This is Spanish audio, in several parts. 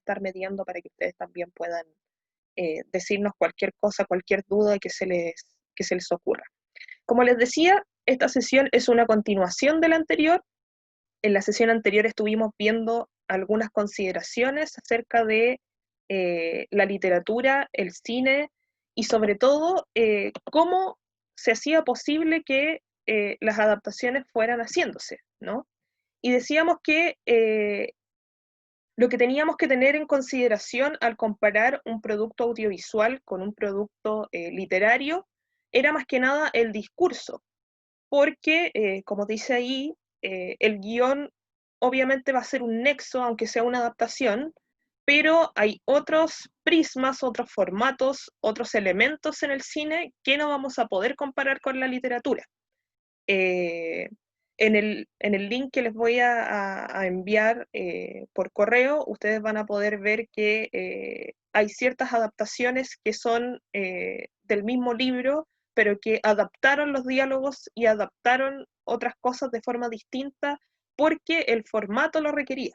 estar mediando para que ustedes también puedan decirnos cualquier cosa, cualquier duda que se les ocurra. Como les decía, esta sesión es una continuación de la anterior. En la sesión anterior estuvimos viendo algunas consideraciones acerca de la literatura, el cine y sobre todo cómo se hacía posible que las adaptaciones fueran haciéndose, ¿no? Y decíamos que lo que teníamos que tener en consideración al comparar un producto audiovisual con un producto literario era más que nada el discurso, porque, como dice ahí, el guión obviamente va a ser un nexo, aunque sea una adaptación, pero hay otros prismas, otros formatos, otros elementos en el cine que no vamos a poder comparar con la literatura. Eh, en el link que les voy a enviar por correo, ustedes van a poder ver que hay ciertas adaptaciones que son del mismo libro, pero que adaptaron los diálogos y adaptaron otras cosas de forma distinta porque el formato lo requería.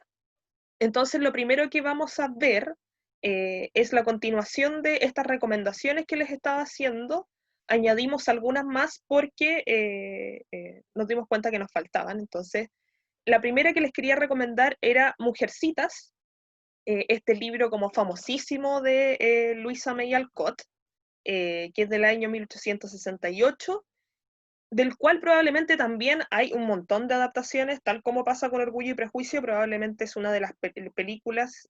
Entonces, lo primero que vamos a ver es la continuación de estas recomendaciones que les estaba haciendo. Añadimos algunas más porque nos dimos cuenta que nos faltaban. Entonces, la primera que les quería recomendar era Mujercitas, este libro como famosísimo de Louisa May Alcott, que es del año 1868, del cual probablemente también hay un montón de adaptaciones, tal como pasa con Orgullo y Prejuicio, probablemente es una de las películas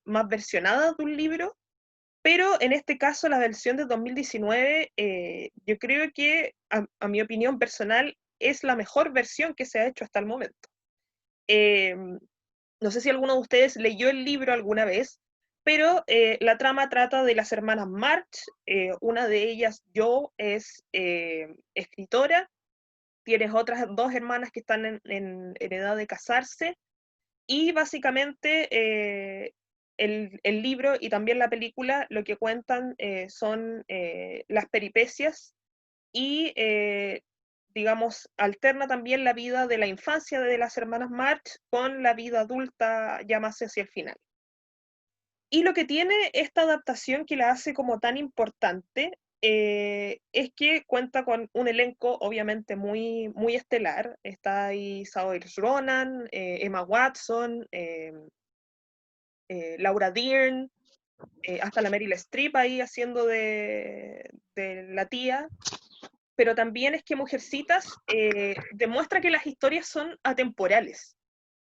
más versionadas de un libro, pero en este caso la versión de 2019, yo creo que, a mi opinión personal, es la mejor versión que se ha hecho hasta el momento. Eh, no sé si alguno de ustedes leyó el libro alguna vez, pero la trama trata de las hermanas March, una de ellas, Jo, es escritora, tienes otras dos hermanas que están en edad de casarse, y básicamente el libro y también la película lo que cuentan son las peripecias y, digamos, alterna también la vida de la infancia de las hermanas March con la vida adulta ya más hacia el final. Y lo que tiene esta adaptación que la hace como tan importante es que cuenta con un elenco obviamente muy, muy estelar. Está ahí Saoirse Ronan, Emma Watson, Laura Dern, hasta la Meryl Streep ahí haciendo de la tía. Pero también es que Mujercitas demuestra que las historias son atemporales,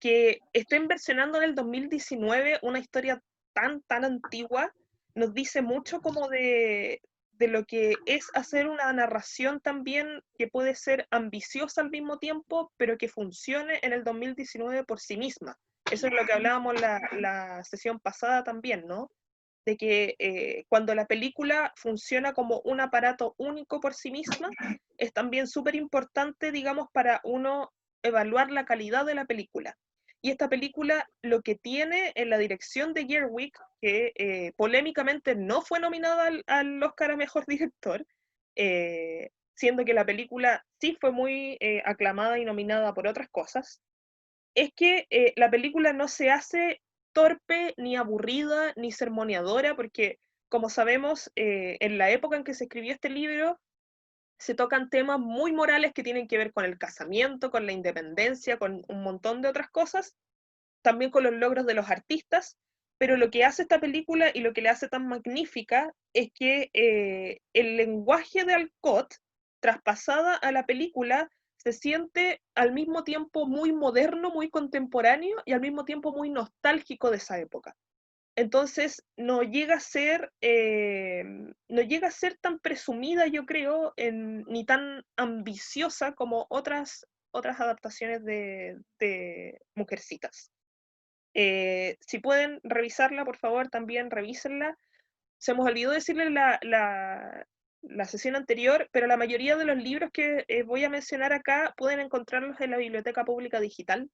que estén versionando en el 2019 una historia tan, tan antigua, nos dice mucho como de lo que es hacer una narración también que puede ser ambiciosa al mismo tiempo, pero que funcione en el 2019 por sí misma. Eso es lo que hablábamos la sesión pasada también, ¿no? De que cuando la película funciona como un aparato único por sí misma, es también súper importante, digamos, para uno evaluar la calidad de la película. Y esta película lo que tiene en la dirección de Gerwig, que polémicamente no fue nominada al Oscar a Mejor Director, siendo que la película sí fue muy aclamada y nominada por otras cosas, es que la película no se hace torpe, ni aburrida, ni sermoneadora, porque como sabemos, en la época en que se escribió este libro, se tocan temas muy morales que tienen que ver con el casamiento, con la independencia, con un montón de otras cosas, también con los logros de los artistas, pero lo que hace esta película y lo que le hace tan magnífica es que el lenguaje de Alcott, traspasada a la película, se siente al mismo tiempo muy moderno, muy contemporáneo y al mismo tiempo muy nostálgico de esa época. Entonces no llega a ser tan presumida, yo creo, ni tan ambiciosa como otras adaptaciones de Mujercitas. Si pueden revisarla, por favor, también revísenla. Se nos olvidó decirle la sesión anterior, pero la mayoría de los libros que voy a mencionar acá pueden encontrarlos en la Biblioteca Pública Digital,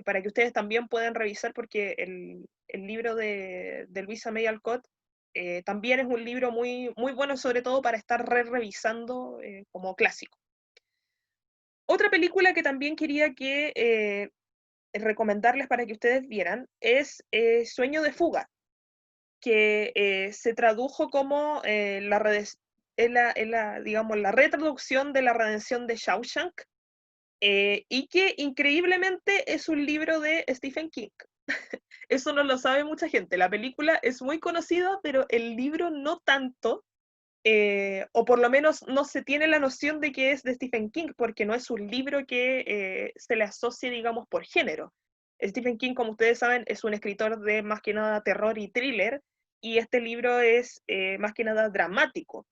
para que ustedes también puedan revisar, porque el libro de Louisa May Alcott también es un libro muy, muy bueno, sobre todo para estar revisando como clásico. Otra película que también quería que recomendarles para que ustedes vieran es Sueño de fuga, que se tradujo como digamos, la retraducción de La redención de Shawshank, y que increíblemente es un libro de Stephen King. Eso no lo sabe mucha gente. La película es muy conocida, pero el libro no tanto, o por lo menos no se tiene la noción de que es de Stephen King, porque no es un libro que se le asocie, digamos, por género. Stephen King, como ustedes saben, es un escritor de más que nada terror y thriller, y este libro es más que nada dramático.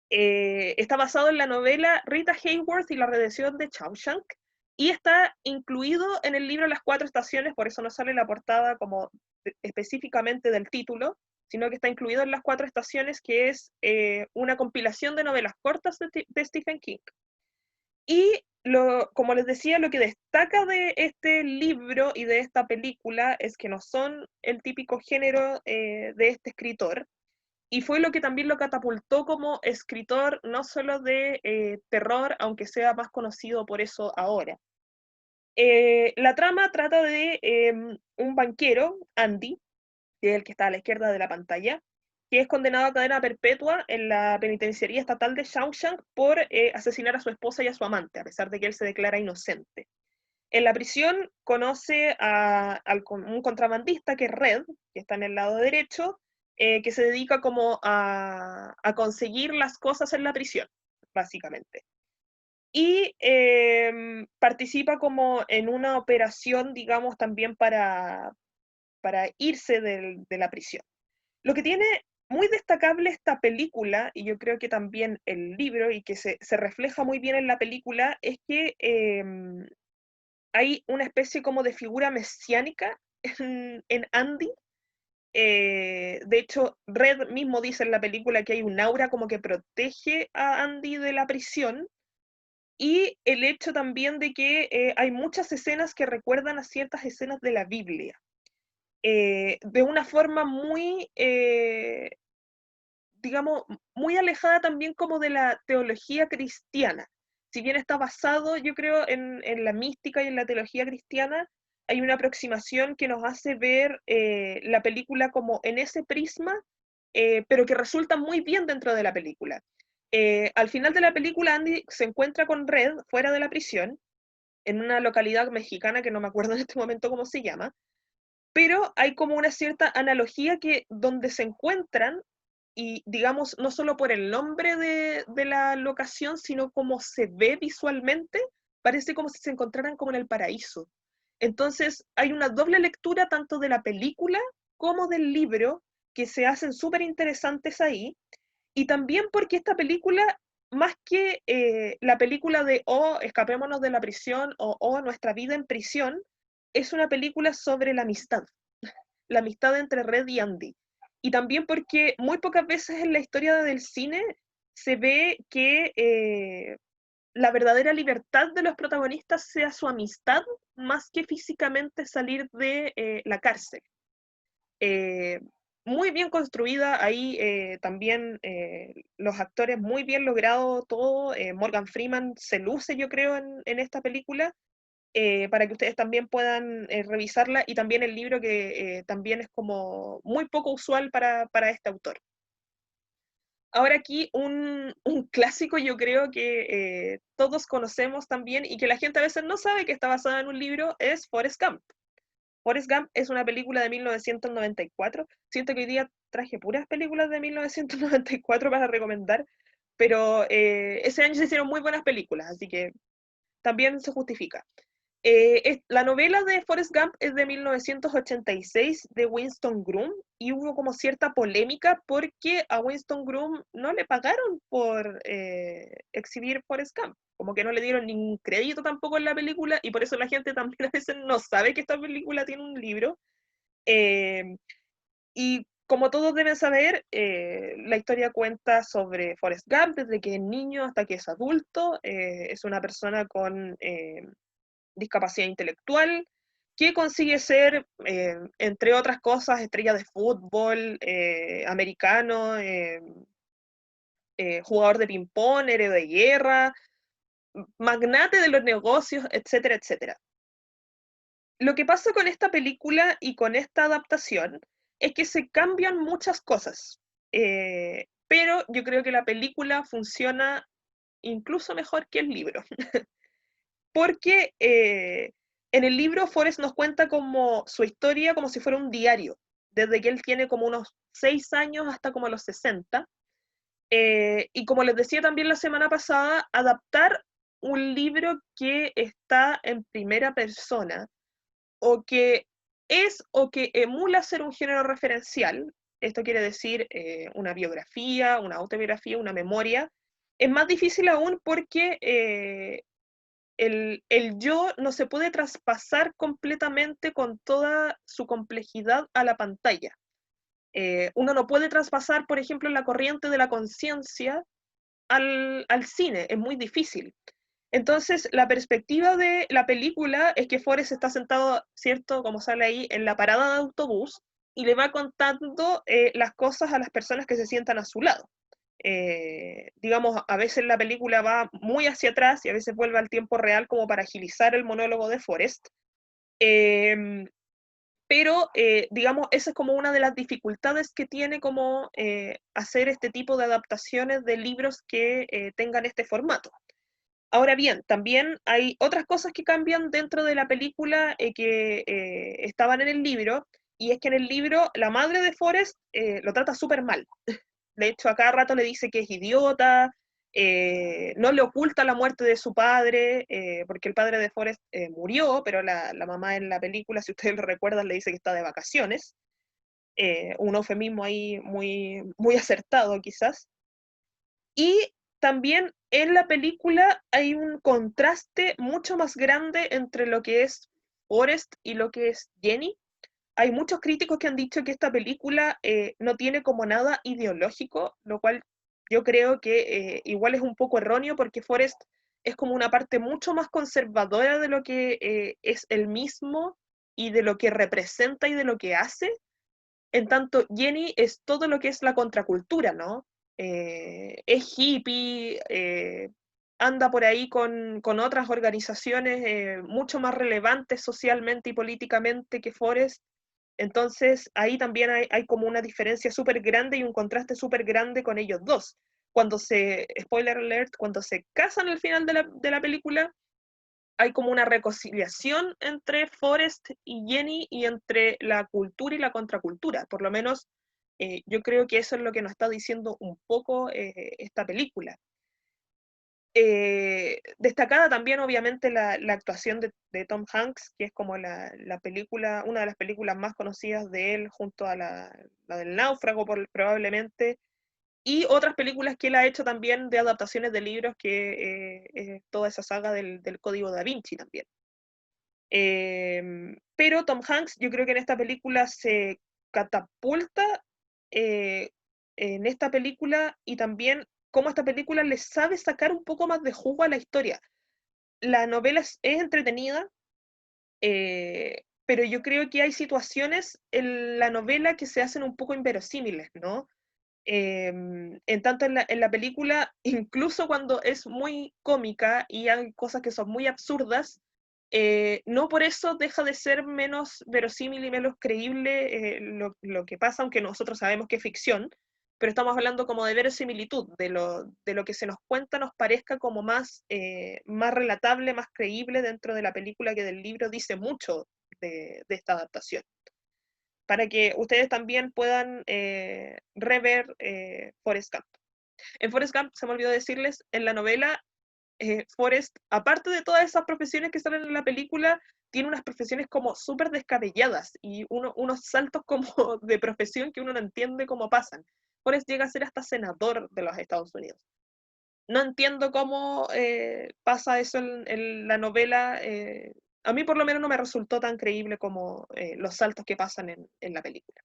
Está basado en la novela Rita Hayworth y la redención de Shawshank, y está incluido en el libro Las Cuatro Estaciones, por eso no sale la portada como específicamente del título, sino que está incluido en Las Cuatro Estaciones, que es una compilación de novelas cortas de Stephen King. Y como les decía, lo que destaca de este libro y de esta película es que no son el típico género de este escritor, y fue lo que también lo catapultó como escritor, no solo de terror, aunque sea más conocido por eso ahora. La trama trata de un banquero, Andy, que es el que está a la izquierda de la pantalla, que es condenado a cadena perpetua en la penitenciaría estatal de Shawshank por asesinar a su esposa y a su amante, a pesar de que él se declara inocente. En la prisión conoce a un contrabandista que es Red, que está en el lado derecho, que se dedica como a conseguir las cosas en la prisión, básicamente. Y participa como en una operación, digamos, también para irse de la prisión. Lo que tiene muy destacable esta película, y yo creo que también el libro, y que se refleja muy bien en la película, es que hay una especie como de figura mesiánica en Andy. De hecho, Red mismo dice en la película que hay un aura como que protege a Andy de la prisión, y el hecho también de que hay muchas escenas que recuerdan a ciertas escenas de la Biblia, de una forma muy, digamos, muy alejada también como de la teología cristiana. Si bien está basado, yo creo, en la mística y en la teología cristiana, hay una aproximación que nos hace ver la película como en ese prisma, pero que resulta muy bien dentro de la película. Al final de la película, Andy se encuentra con Red fuera de la prisión, en una localidad mexicana que no me acuerdo en este momento cómo se llama, pero hay como una cierta analogía que donde se encuentran, y digamos, no solo por el nombre de la locación, sino como se ve visualmente, parece como si se encontraran como en el paraíso. Entonces hay una doble lectura tanto de la película como del libro que se hacen súper interesantes ahí, y también porque esta película, más que la película de Oh, escapémonos de la prisión, o Oh, nuestra vida en prisión, es una película sobre la amistad entre Red y Andy. Y también porque muy pocas veces en la historia del cine se ve que la verdadera libertad de los protagonistas sea su amistad, más que físicamente salir de la cárcel. Eh, Muy bien construida, ahí también los actores muy bien logrado todo, Morgan Freeman se luce yo creo en esta película, para que ustedes también puedan revisarla, y también el libro que también es como muy poco usual para este autor. Ahora aquí un clásico yo creo que todos conocemos también y que la gente a veces no sabe que está basada en un libro es Forrest Gump. Forrest Gump es una película de 1994. Siento que hoy día traje puras películas de 1994 para recomendar, pero ese año se hicieron muy buenas películas, así que también se justifica. La novela de Forrest Gump es de 1986 de Winston Groom, y hubo como cierta polémica porque a Winston Groom no le pagaron por exhibir Forrest Gump, como que no le dieron ningún crédito tampoco en la película, y por eso la gente también a veces no sabe que esta película tiene un libro. Eh, y como todos deben saber, la historia cuenta sobre Forrest Gump desde que es niño hasta que es adulto. Es una persona con discapacidad intelectual, que consigue ser, entre otras cosas, estrella de fútbol americano, jugador de ping-pong, héroe de guerra, magnate de los negocios, etcétera, etcétera. Lo que pasa con esta película y con esta adaptación es que se cambian muchas cosas, pero yo creo que la película funciona incluso mejor que el libro, porque en el libro Forrest nos cuenta como su historia como si fuera un diario, desde que él tiene como unos 6 años hasta como los 60, y como les decía también la semana pasada, adaptar un libro que está en primera persona o que es o que emula ser un género referencial, esto quiere decir una biografía, una autobiografía, una memoria, es más difícil aún porque el yo no se puede traspasar completamente con toda su complejidad a la pantalla. Uno no puede traspasar, por ejemplo, la corriente de la conciencia al cine, es muy difícil. Entonces, la perspectiva de la película es que Forrest está sentado, ¿cierto? Como sale ahí, en la parada de autobús y le va contando las cosas a las personas que se sientan a su lado. Digamos, a veces la película va muy hacia atrás y a veces vuelve al tiempo real como para agilizar el monólogo de Forrest. Eh, pero, digamos, esa es como una de las dificultades que tiene como hacer este tipo de adaptaciones de libros que tengan este formato. Ahora bien, también hay otras cosas que cambian dentro de la película que estaban en el libro, y es que en el libro la madre de Forrest lo trata súper mal. De hecho, a cada rato le dice que es idiota, no le oculta la muerte de su padre, porque el padre de Forrest murió, pero la mamá en la película, si ustedes lo recuerdan, le dice que está de vacaciones. Un eufemismo ahí muy, muy acertado quizás. Y también en la película hay un contraste mucho más grande entre lo que es Forrest y lo que es Jenny. Hay muchos críticos que han dicho que esta película no tiene como nada ideológico, lo cual yo creo que igual es un poco erróneo porque Forrest es como una parte mucho más conservadora de lo que es el mismo y de lo que representa y de lo que hace. En tanto, Jenny es todo lo que es la contracultura, ¿no? Es hippie, anda por ahí con otras organizaciones mucho más relevantes socialmente y políticamente que Forrest. Entonces, ahí también hay como una diferencia súper grande y un contraste súper grande con ellos dos. Spoiler alert, cuando se casan al final de la película, hay como una reconciliación entre Forrest y Jenny y entre la cultura y la contracultura. Por lo menos yo creo que eso es lo que nos está diciendo un poco esta película. Destacada también, obviamente, la actuación de Tom Hanks, que es como la película, una de las películas más conocidas de él, junto a la del Náufrago, probablemente, y otras películas que él ha hecho también de adaptaciones de libros, que es toda esa saga del Código Da Vinci también. Pero Tom Hanks, yo creo que en esta película se catapulta eh, en esta película y también cómo esta película le sabe sacar un poco más de jugo a la historia. La novela es entretenida, pero yo creo que hay situaciones en la novela que se hacen un poco inverosímiles, ¿no? En tanto en la película, incluso cuando es muy cómica y hay cosas que son muy absurdas, no por eso deja de ser menos verosímil y menos creíble lo que pasa, aunque nosotros sabemos que es ficción, pero estamos hablando como de verosimilitud, de lo que se nos cuenta nos parezca como más relatable, más creíble dentro de la película, que del libro dice mucho de esta adaptación, para que ustedes también puedan rever Forrest Gump. En Forrest Gump, se me olvidó decirles, en la novela, Forrest, aparte de todas esas profesiones que salen en la película, tiene unas profesiones como súper descabelladas y unos saltos como de profesión que uno no entiende cómo pasan. Forrest llega a ser hasta senador de los Estados Unidos. No entiendo cómo pasa eso en la novela. A mí por lo menos no me resultó tan creíble como los saltos que pasan en la película.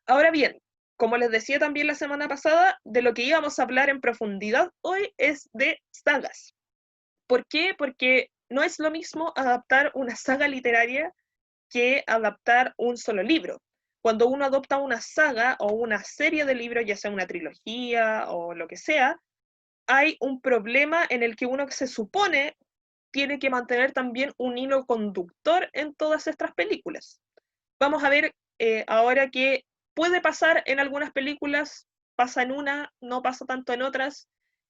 Ahora bien, como les decía también la semana pasada, de lo que íbamos a hablar en profundidad hoy es de sagas. ¿Por qué? Porque no es lo mismo adaptar una saga literaria que adaptar un solo libro. Cuando uno adopta una saga o una serie de libros, ya sea una trilogía o lo que sea, hay un problema en el que uno se supone tiene que mantener también un hilo conductor en todas estas películas. Vamos a ver ahora que puede pasar en algunas películas, pasa en una, no pasa tanto en otras.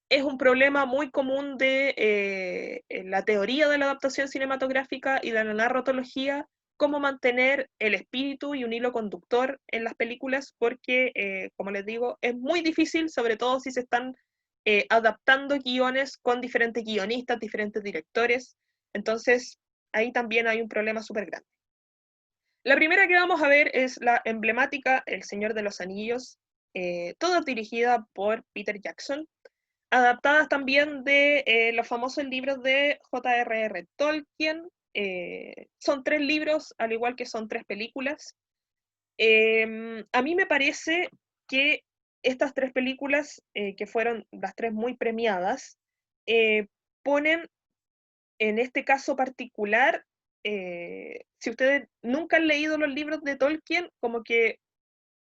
Es un problema muy común de la teoría de la adaptación cinematográfica y de la narratología, cómo mantener el espíritu y un hilo conductor en las películas, porque, como les digo, es muy difícil, sobre todo si se están adaptando guiones con diferentes guionistas, diferentes directores. Entonces, ahí también hay un problema súper grande. La primera que vamos a ver es la emblemática El Señor de los Anillos, toda dirigida por Peter Jackson, adaptadas también de los famosos libros de J.R.R. Tolkien. Son 3 libros, al igual que son 3 películas. A mí me parece que estas 3 películas, que fueron las 3 muy premiadas, ponen en este caso particular, si ustedes nunca han leído los libros de Tolkien, como que,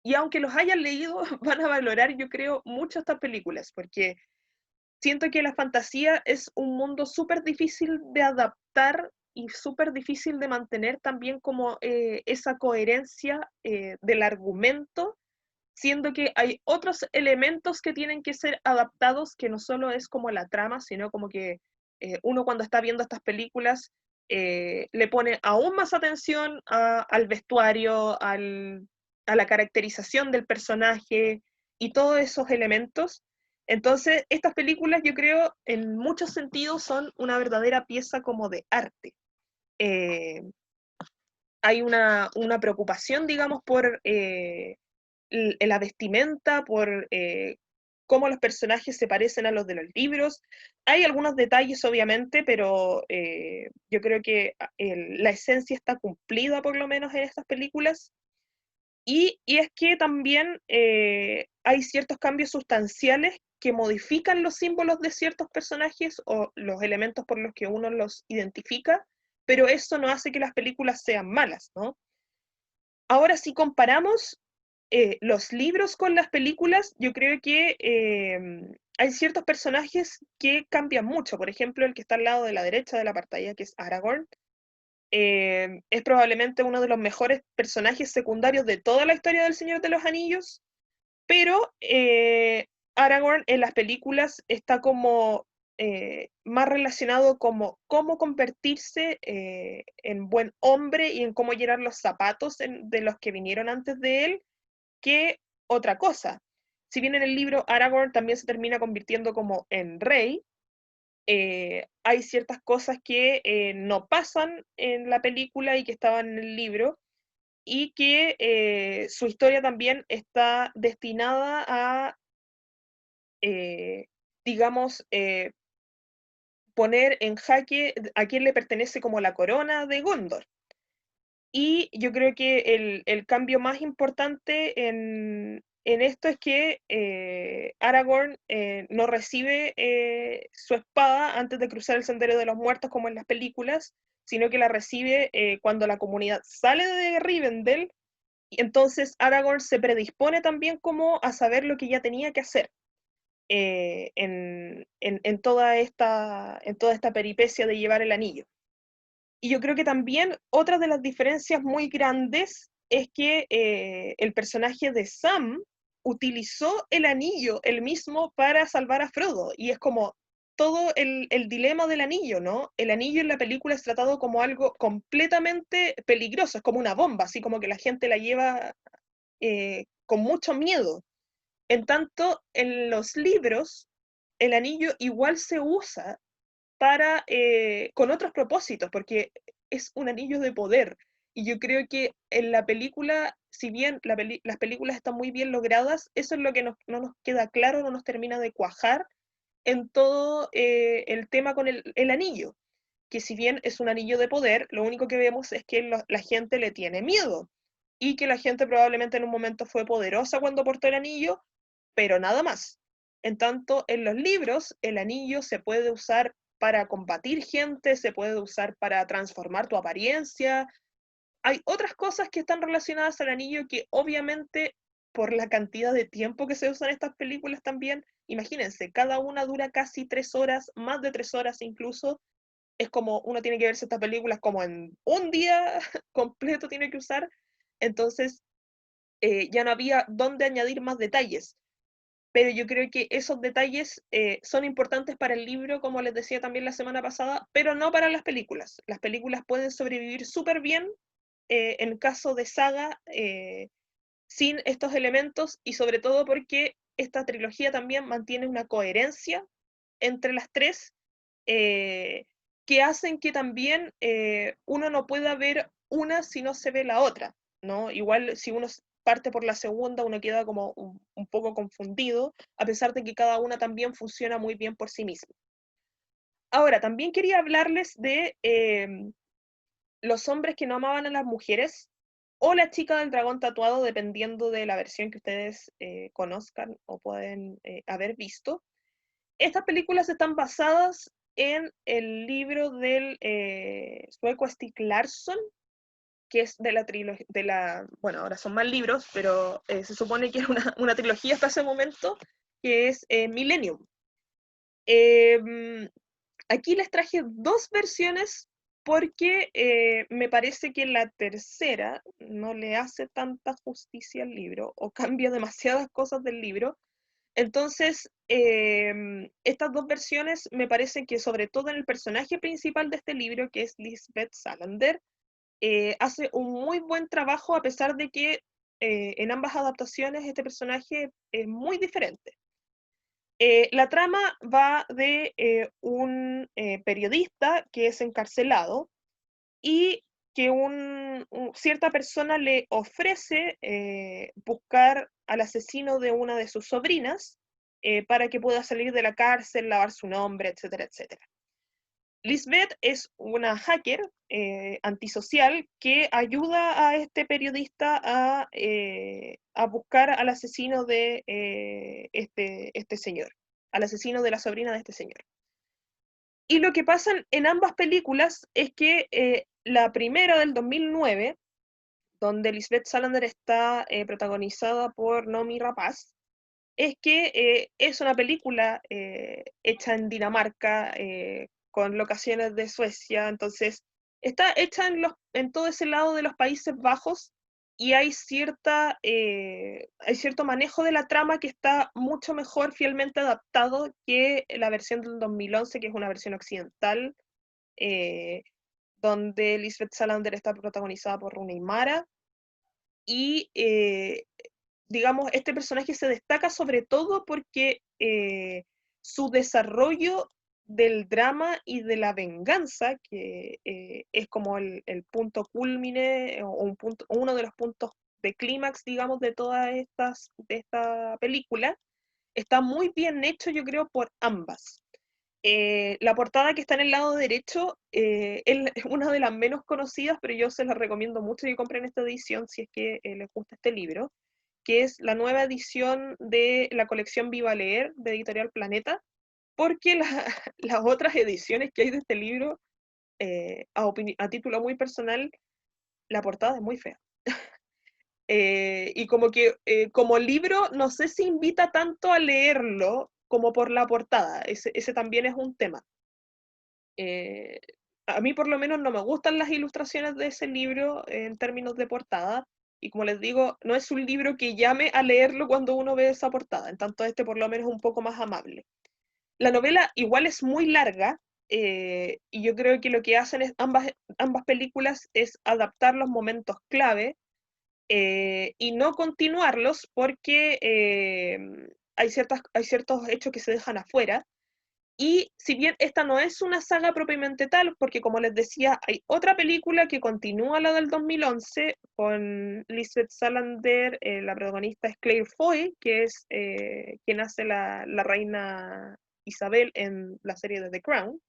y aunque los hayan leído, van a valorar, yo creo, mucho estas películas, porque siento que la fantasía es un mundo súper difícil de adaptar y súper difícil de mantener también como esa coherencia del argumento, siendo que hay otros elementos que tienen que ser adaptados, que no solo es como la trama, sino como que uno cuando está viendo estas películas le pone aún más atención al vestuario, a la caracterización del personaje y todos esos elementos. Entonces, estas películas yo creo en muchos sentidos son una verdadera pieza como de arte. Eh, Hay una preocupación, digamos, por la vestimenta, por cómo los personajes se parecen a los de los libros. Hay algunos detalles, obviamente, pero yo creo que la esencia está cumplida, por lo menos, en estas películas. Y es que también hay ciertos cambios sustanciales que modifican los símbolos de ciertos personajes o los elementos por los que uno los identifica, pero eso no hace que las películas sean malas, ¿no? Ahora, si comparamos los libros con las películas, yo creo que hay ciertos personajes que cambian mucho. Por ejemplo, el que está al lado de la derecha de la pantalla, que es Aragorn, es probablemente uno de los mejores personajes secundarios de toda la historia del Señor de los Anillos, pero Aragorn en las películas está como más relacionado como cómo convertirse en buen hombre y en cómo llenar los zapatos de los que vinieron antes de él, que otra cosa. Si bien en el libro Aragorn también se termina convirtiendo como en rey, hay ciertas cosas que no pasan en la película y que estaban en el libro, y que su historia también está destinada a, eh, digamos, poner en jaque a quién le pertenece como la corona de Gondor. Y yo creo que el cambio más importante en esto es que Aragorn no recibe su espada antes de cruzar el Sendero de los Muertos como en las películas, sino que la recibe cuando la comunidad sale de Rivendell, y entonces Aragorn se predispone también como a saber lo que ya tenía que hacer en toda esta peripecia de llevar el anillo. Y yo creo que también otra de las diferencias muy grandes es que el personaje de Sam utilizó el anillo él mismo para salvar a Frodo. Y es como todo el dilema del anillo, ¿no? El anillo en la película es tratado como algo completamente peligroso, es como una bomba, así como que la gente la lleva con mucho miedo. En tanto, en los libros, el anillo igual se usa para, con otros propósitos, porque es un anillo de poder. Y yo creo que en la película, si bien las películas están muy bien logradas, eso es lo que no nos queda claro, no nos termina de cuajar en todo el tema con el anillo, que si bien es un anillo de poder, lo único que vemos es que la gente le tiene miedo y que la gente probablemente en un momento fue poderosa cuando portó el anillo, pero nada más. En tanto, en los libros, el anillo se puede usar para combatir gente, se puede usar para transformar tu apariencia. Hay otras cosas que están relacionadas al anillo que obviamente por la cantidad de tiempo que se usan estas películas también, imagínense, cada una dura casi 3 horas, más de 3 horas incluso, es como uno tiene que verse estas películas como en un día completo tiene que usar, entonces ya no había dónde añadir más detalles. Pero yo creo que esos detalles son importantes para el libro, como les decía también la semana pasada, pero no para las películas. Las películas pueden sobrevivir súper bien en caso de saga sin estos elementos y sobre todo porque esta trilogía también mantiene una coherencia entre las tres eh, que hacen que también uno no pueda ver una si no se ve la otra, ¿no? Igual si uno parte por la segunda, uno queda como un poco confundido, a pesar de que cada una también funciona muy bien por sí misma. Ahora, también quería hablarles de los hombres que no amaban a las mujeres o la chica del dragón tatuado, dependiendo de la versión que ustedes conozcan o pueden haber visto. Estas películas están basadas en el libro del sueco Stieg Larsson, que es de la trilogía, bueno, ahora son más libros, pero se supone que es una trilogía hasta ese momento, que es Millennium. Eh, Aquí les traje dos versiones porque me parece que la tercera no le hace tanta justicia al libro o cambia demasiadas cosas del libro. Entonces, estas dos versiones me parece que sobre todo en el personaje principal de este libro, que es Lisbeth Salander, hace un muy buen trabajo a pesar de que en ambas adaptaciones este personaje es muy diferente. La trama va de un periodista que es encarcelado y que cierta persona le ofrece buscar al asesino de una de sus sobrinas para que pueda salir de la cárcel, lavar su nombre, etcétera, etcétera. Lisbeth es una hacker antisocial que ayuda a este periodista a buscar al asesino de este señor, al asesino de la sobrina de este señor. Y lo que pasa en ambas películas es que la primera del 2009, donde Lisbeth Salander está protagonizada por Noomi Rapace, es que es una película hecha en Dinamarca, con locaciones de Suecia, entonces está hecha en todo ese lado de los Países Bajos y hay cierto manejo de la trama que está mucho mejor fielmente adaptado que la versión del 2011, que es una versión occidental, eh, donde Lisbeth Salander está protagonizada por Rooney Mara y digamos, este personaje se destaca sobre todo porque su desarrollo del drama y de la venganza, que es como el punto culmine o uno de los puntos de clímax, digamos, de esta película, está muy bien hecho, yo creo, por ambas. La portada que está en el lado derecho es una de las menos conocidas, pero yo se la recomiendo mucho que compren esta edición si es que les gusta este libro, que es la nueva edición de la colección Viva Leer de Editorial Planeta, porque las otras ediciones que hay de este libro, a título muy personal, la portada es muy fea. Y como que como libro no sé si invita tanto a leerlo como por la portada, ese también es un tema. Eh, a mí por lo menos no me gustan las ilustraciones de ese libro en términos de portada, y como les digo, no es un libro que llame a leerlo cuando uno ve esa portada, en tanto este por lo menos es un poco más amable. La novela igual es muy larga, y yo creo que lo que hacen ambas películas es adaptar los momentos clave y no continuarlos porque hay ciertos hechos que se dejan afuera, y si bien esta no es una saga propiamente tal, porque como les decía, hay otra película que continúa la del 2011 con Lisbeth Salander, la protagonista es Claire Foy, que es quien hace la reina Isabel en la serie de The Crown.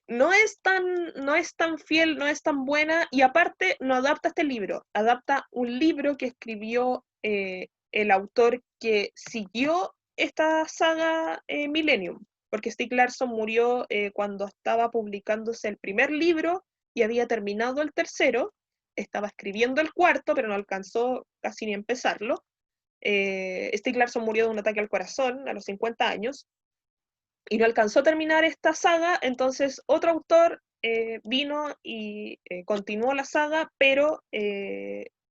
No es tan fiel, no es tan buena, y aparte no adapta este libro, adapta un libro que escribió el autor que siguió esta saga Millennium, porque Stieg Larsson murió cuando estaba publicándose el primer libro y había terminado el tercero, estaba escribiendo el cuarto, pero no alcanzó casi ni a empezarlo. Stieg Larsson murió de un ataque al corazón a los 50 años, y no alcanzó a terminar esta saga, entonces otro autor vino y continuó la saga, pero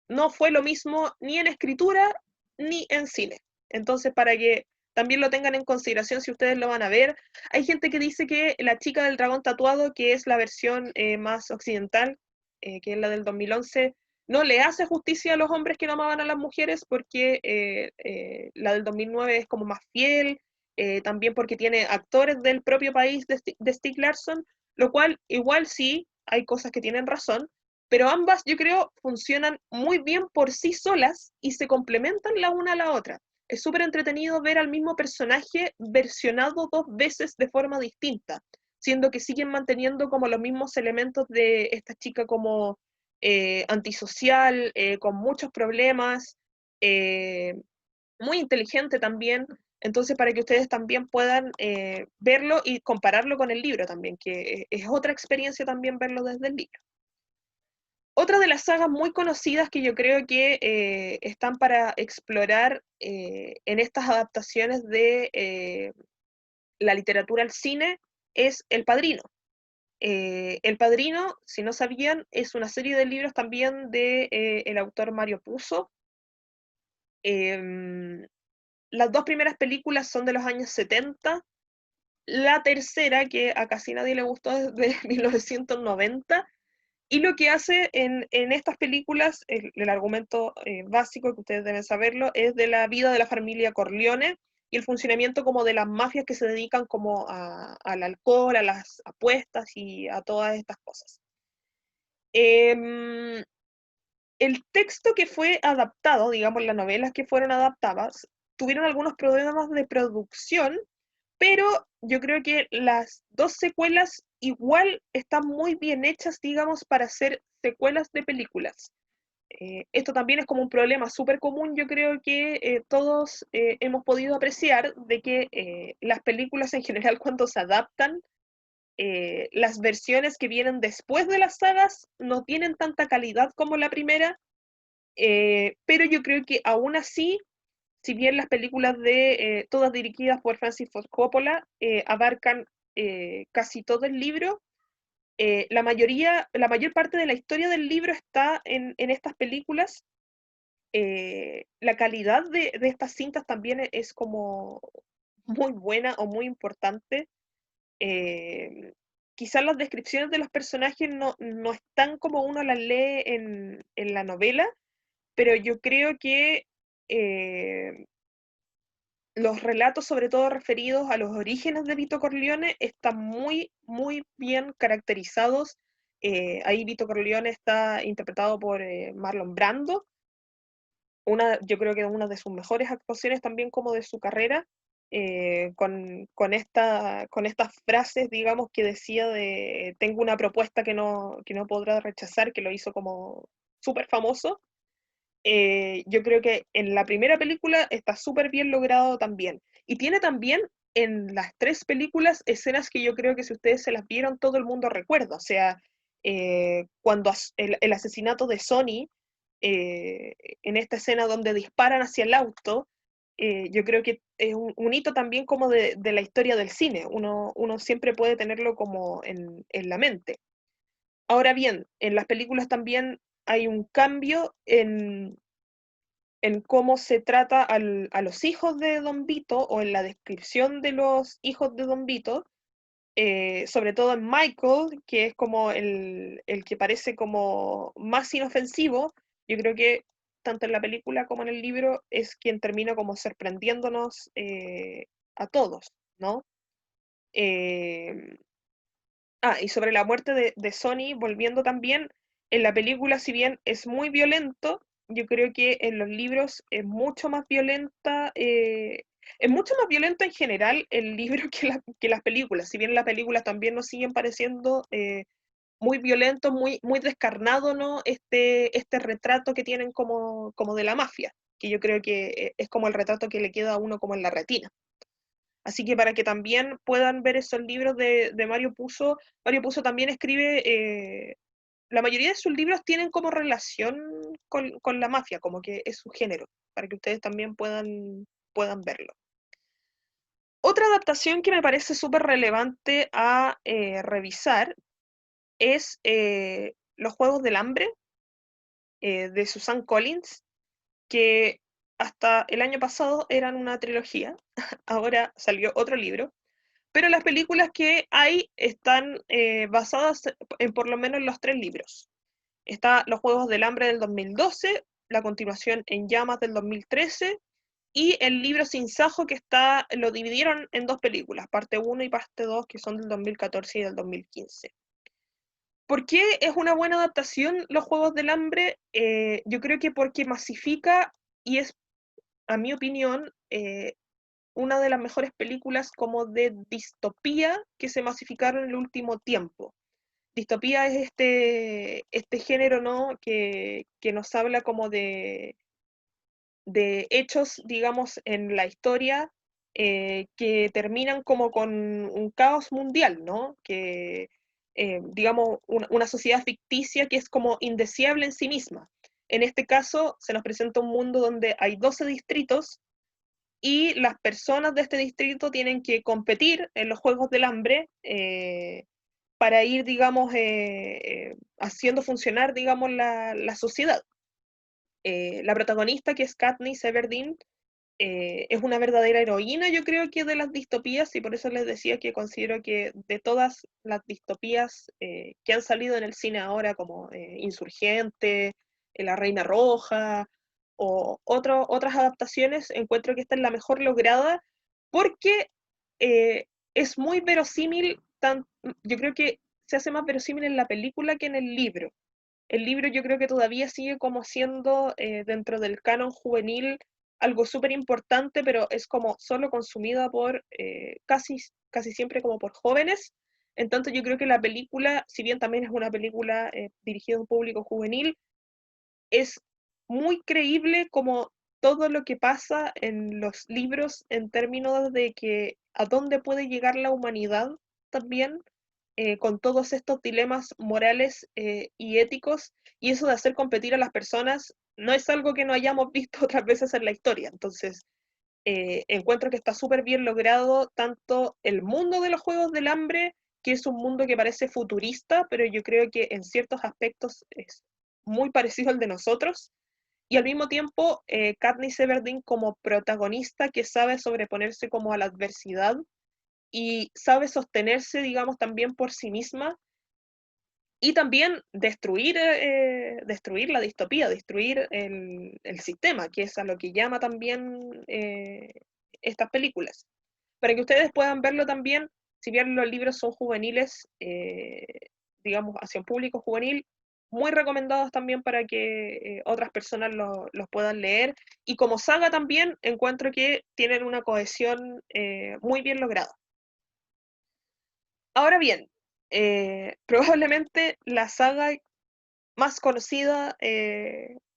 no fue lo mismo ni en escritura ni en cine. Entonces, para que también lo tengan en consideración si ustedes lo van a ver, hay gente que dice que La chica del dragón tatuado, que es la versión más occidental, que es la del 2011, no le hace justicia a los hombres que no amaban a las mujeres porque la del 2009 es como más fiel, también porque tiene actores del propio país de Stieg Larsson, lo cual igual sí, hay cosas que tienen razón, pero ambas yo creo funcionan muy bien por sí solas y se complementan la una a la otra. Es súper entretenido ver al mismo personaje versionado dos veces de forma distinta, siendo que siguen manteniendo como los mismos elementos de esta chica como antisocial, con muchos problemas, eh, muy inteligente también. Entonces, para que ustedes también puedan verlo y compararlo con el libro también, que es otra experiencia también verlo desde el libro. Otra de las sagas muy conocidas que yo creo que están para explorar en estas adaptaciones de la literatura al cine es El Padrino. El Padrino, si no sabían, es una serie de libros también de el autor Mario Puzo. Em, las dos primeras películas son de los años 70. La tercera, que a casi nadie le gustó, es de 1990. Y lo que hace en estas películas, el argumento básico, que ustedes deben saberlo, es de la vida de la familia Corleone y el funcionamiento como de las mafias que se dedican como al alcohol, a las apuestas y a todas estas cosas. Eh, el texto que fue adaptado, digamos, las novelas que fueron adaptadas, tuvieron algunos problemas de producción, pero yo creo que las dos secuelas igual están muy bien hechas, digamos, para ser secuelas de películas. Esto también es como un problema súper común, yo creo que todos hemos podido apreciar de que las películas en general cuando se adaptan, las versiones que vienen después de las sagas no tienen tanta calidad como la primera, pero yo creo que aún así, si bien las películas de todas dirigidas por Francis Ford Coppola abarcan casi todo el libro, la mayor parte de la historia del libro está en estas películas. La calidad de estas cintas también es como muy buena o muy importante. Eh, Quizás las descripciones de los personajes no están como uno las lee en la novela, pero yo creo que eh, los relatos, sobre todo referidos a los orígenes de Vito Corleone, están muy, muy bien caracterizados. Ahí Vito Corleone está interpretado por Marlon Brando, yo creo que una de sus mejores actuaciones también como de su carrera, con estas frases, digamos, que decía de tengo una propuesta que no podrá rechazar, que lo hizo como súper famoso. Yo creo que en la primera película está súper bien logrado también. Y tiene también en las tres películas escenas que yo creo que si ustedes se las vieron, todo el mundo recuerda. O sea, cuando el asesinato de Sonny, en esta escena donde disparan hacia el auto, yo creo que es un hito también como de la historia del cine. Uno siempre puede tenerlo como en la mente. Ahora bien, en las películas también hay un cambio en cómo se trata a los hijos de Don Vito o en la descripción de los hijos de Don Vito, sobre todo en Michael, que es como el que parece como más inofensivo. Yo creo que tanto en la película como en el libro es quien termina como sorprendiéndonos a todos, ¿no? Eh, y sobre la muerte de Sony, volviendo también, en la película, si bien es muy violento, yo creo que en los libros es mucho más violenta, es mucho más violento en general el libro que las películas, si bien las películas también nos siguen pareciendo muy violentos, muy, muy descarnado, ¿no? Este retrato que tienen como de la mafia, que yo creo que es como el retrato que le queda a uno como en la retina. Así que para que también puedan ver esos libros de Mario Puzo también escribe, la mayoría de sus libros tienen como relación con la mafia, como que es su género, para que ustedes también puedan verlo. Otra adaptación que me parece súper relevante a revisar es Los Juegos del Hambre, de Susan Collins, que hasta el año pasado eran una trilogía, ahora salió otro libro, pero las películas que hay están basadas en por lo menos los tres libros. Está Los Juegos del Hambre del 2012, la continuación En Llamas del 2013 y el libro Sin Sajo que lo dividieron en dos películas, parte 1 y parte 2, que son del 2014 y del 2015. ¿Por qué es una buena adaptación Los Juegos del Hambre? Yo creo que porque masifica y es, a mi opinión, una de las mejores películas como de distopía que se masificaron en el último tiempo. Distopía es este género, ¿no? Que nos habla como de hechos, digamos, en la historia que terminan como con un caos mundial, ¿no? Que, digamos, una sociedad ficticia que es como indeseable en sí misma. En este caso, se nos presenta un mundo donde hay 12 distritos y las personas de este distrito tienen que competir en los Juegos del Hambre para ir, digamos, haciendo funcionar, digamos, la sociedad. La protagonista, que es Katniss Everdeen, es una verdadera heroína, yo creo que de las distopías, y por eso les decía que considero que de todas las distopías que han salido en el cine ahora, como Insurgente, La Reina Roja, o otras adaptaciones, encuentro que esta es la mejor lograda, porque eh, es muy verosímil, yo creo que se hace más verosímil en la película que en el libro. El libro yo creo que todavía sigue como siendo dentro del canon juvenil algo súper importante, pero es como solo consumida por casi siempre como por jóvenes. Entonces yo creo que la película, si bien también es una película dirigida a un público juvenil, es muy creíble como todo lo que pasa en los libros en términos de que a dónde puede llegar la humanidad también con todos estos dilemas morales y éticos, y eso de hacer competir a las personas no es algo que no hayamos visto otras veces en la historia. Entonces, encuentro que está súper bien logrado tanto el mundo de los Juegos del Hambre, que es un mundo que parece futurista, pero yo creo que en ciertos aspectos es muy parecido al de nosotros, y al mismo tiempo Katniss Everdeen como protagonista que sabe sobreponerse como a la adversidad y sabe sostenerse, digamos, también por sí misma y también destruir la distopía, destruir el sistema, que es a lo que llama también estas películas. Para que ustedes puedan verlo también, si bien los libros son juveniles, digamos, hacia un público juvenil, muy recomendados también para que otras personas los puedan leer. Y como saga también encuentro que tienen una cohesión muy bien lograda. Ahora bien, probablemente la saga más conocida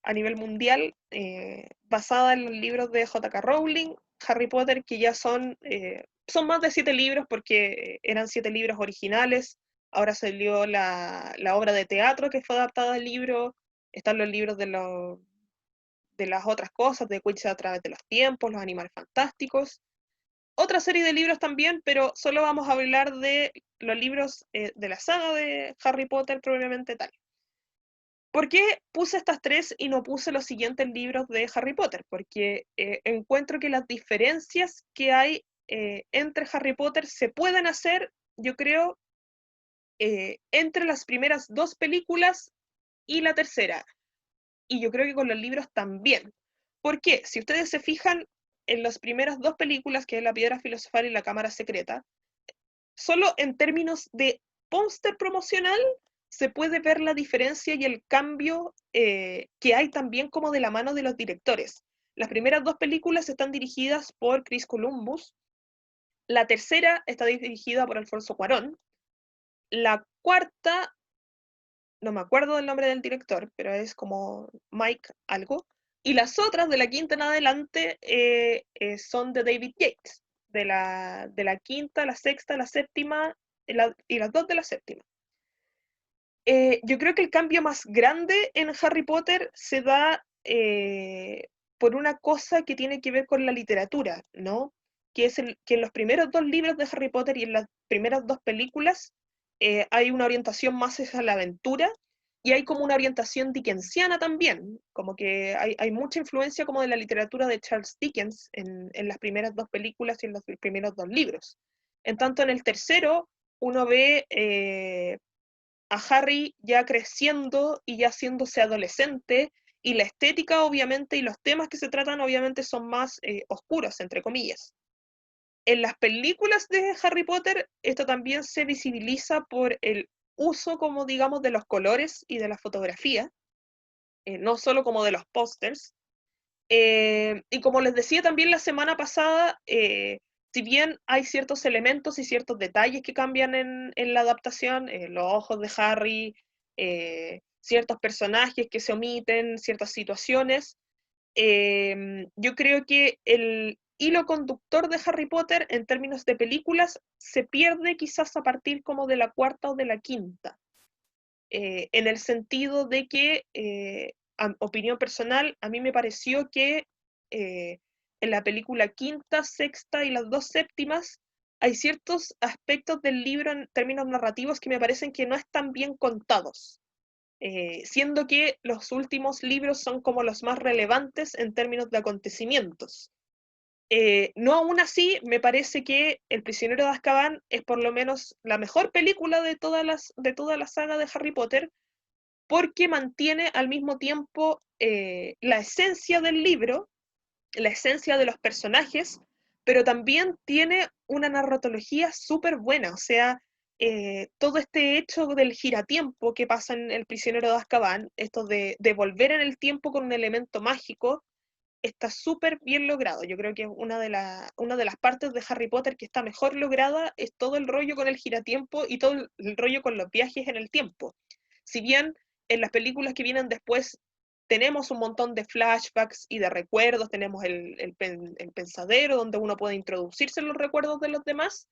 a nivel mundial, basada en los libros de J.K. Rowling, Harry Potter, que ya son más de 7 libros porque eran 7 libros originales. Ahora salió la obra de teatro que fue adaptada al libro. Están los libros de las otras cosas, de Quidditch a través de los tiempos, los animales fantásticos. Otra serie de libros también, pero solo vamos a hablar de los libros de la saga de Harry Potter propiamente tal. ¿Por qué puse estas tres y no puse los siguientes libros de Harry Potter? Porque encuentro que las diferencias que hay entre Harry Potter se pueden hacer, yo creo, entre las primeras dos películas y la tercera. Y yo creo que con los libros también. ¿Por qué? Si ustedes se fijan en las primeras dos películas, que es La Piedra Filosofal y La Cámara Secreta, solo en términos de póster promocional se puede ver la diferencia y el cambio que hay también como de la mano de los directores. Las primeras dos películas están dirigidas por Chris Columbus, la tercera está dirigida por Alfonso Cuarón, la cuarta, no me acuerdo del nombre del director, pero es como Mike algo, y las otras de la quinta en adelante son de David Yates, de la quinta, la sexta, la séptima y las dos de la séptima. Yo creo que el cambio más grande en Harry Potter se da por una cosa que tiene que ver con la literatura, ¿no? que es que en los primeros 2 libros de Harry Potter y en las primeras 2 películas hay una orientación más hacia la aventura, y hay como una orientación dickensiana también, como que hay mucha influencia como de la literatura de Charles Dickens en las primeras 2 películas y en los primeros 2 libros. En tanto, en el tercero, uno ve a Harry ya creciendo y ya haciéndose adolescente, y la estética obviamente y los temas que se tratan obviamente son más oscuros, entre comillas. En las películas de Harry Potter esto también se visibiliza por el uso, como digamos, de los colores y de la fotografía, no solo como de los pósters. Y como les decía también la semana pasada, si bien hay ciertos elementos y ciertos detalles que cambian en la adaptación, los ojos de Harry, ciertos personajes que se omiten, ciertas situaciones, yo creo que el hilo conductor de Harry Potter en términos de películas se pierde quizás a partir como de la cuarta o de la quinta, en el sentido de que, opinión personal, a mí me pareció que en la película quinta, sexta y las 2 séptimas hay ciertos aspectos del libro en términos narrativos que me parecen que no están bien contados, siendo que los últimos libros son como los más relevantes en términos de acontecimientos. No aún así, me parece que El prisionero de Azkaban es por lo menos la mejor película de toda la saga de Harry Potter, porque mantiene al mismo tiempo la esencia del libro, la esencia de los personajes, pero también tiene una narratología súper buena. O sea, todo este hecho del giratiempo que pasa en El prisionero de Azkaban, esto de volver en el tiempo con un elemento mágico, está súper bien logrado. Yo creo que es una de las partes de Harry Potter que está mejor lograda, es todo el rollo con el giratiempo y todo el rollo con los viajes en el tiempo. Si bien en las películas que vienen después tenemos un montón de flashbacks y de recuerdos, tenemos el pensadero donde uno puede introducirse en los recuerdos de los demás,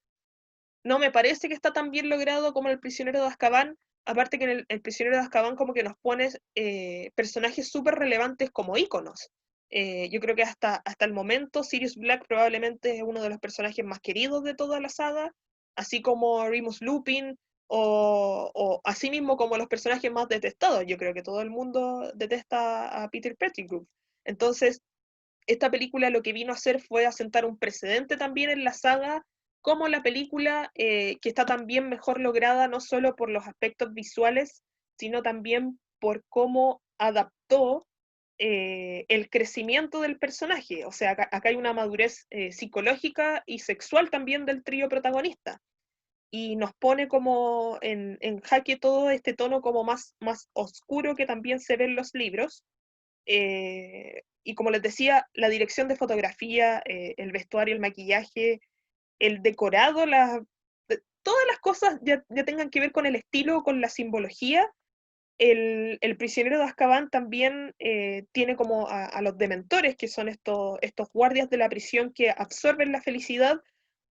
no me parece que está tan bien logrado como El prisionero de Azkaban, aparte que en El prisionero de Azkaban como que nos pones personajes súper relevantes como íconos. Yo creo que hasta el momento Sirius Black probablemente es uno de los personajes más queridos de toda la saga, así como Remus Lupin, o así mismo como los personajes más detestados. Yo creo que todo el mundo detesta a Peter Pettigrew. Entonces, esta película lo que vino a hacer fue asentar un precedente también en la saga, como la película que está también mejor lograda no solo por los aspectos visuales, sino también por cómo adaptó el crecimiento del personaje. O sea, acá hay una madurez psicológica y sexual también del trío protagonista. Y nos pone como en jaque todo este tono como más oscuro que también se ve en los libros. Y como les decía, la dirección de fotografía, el vestuario, el maquillaje, el decorado, todas las cosas ya tengan que ver con el estilo, con la simbología. El prisionero de Azkaban también tiene como a los dementores, que son estos guardias de la prisión que absorben la felicidad.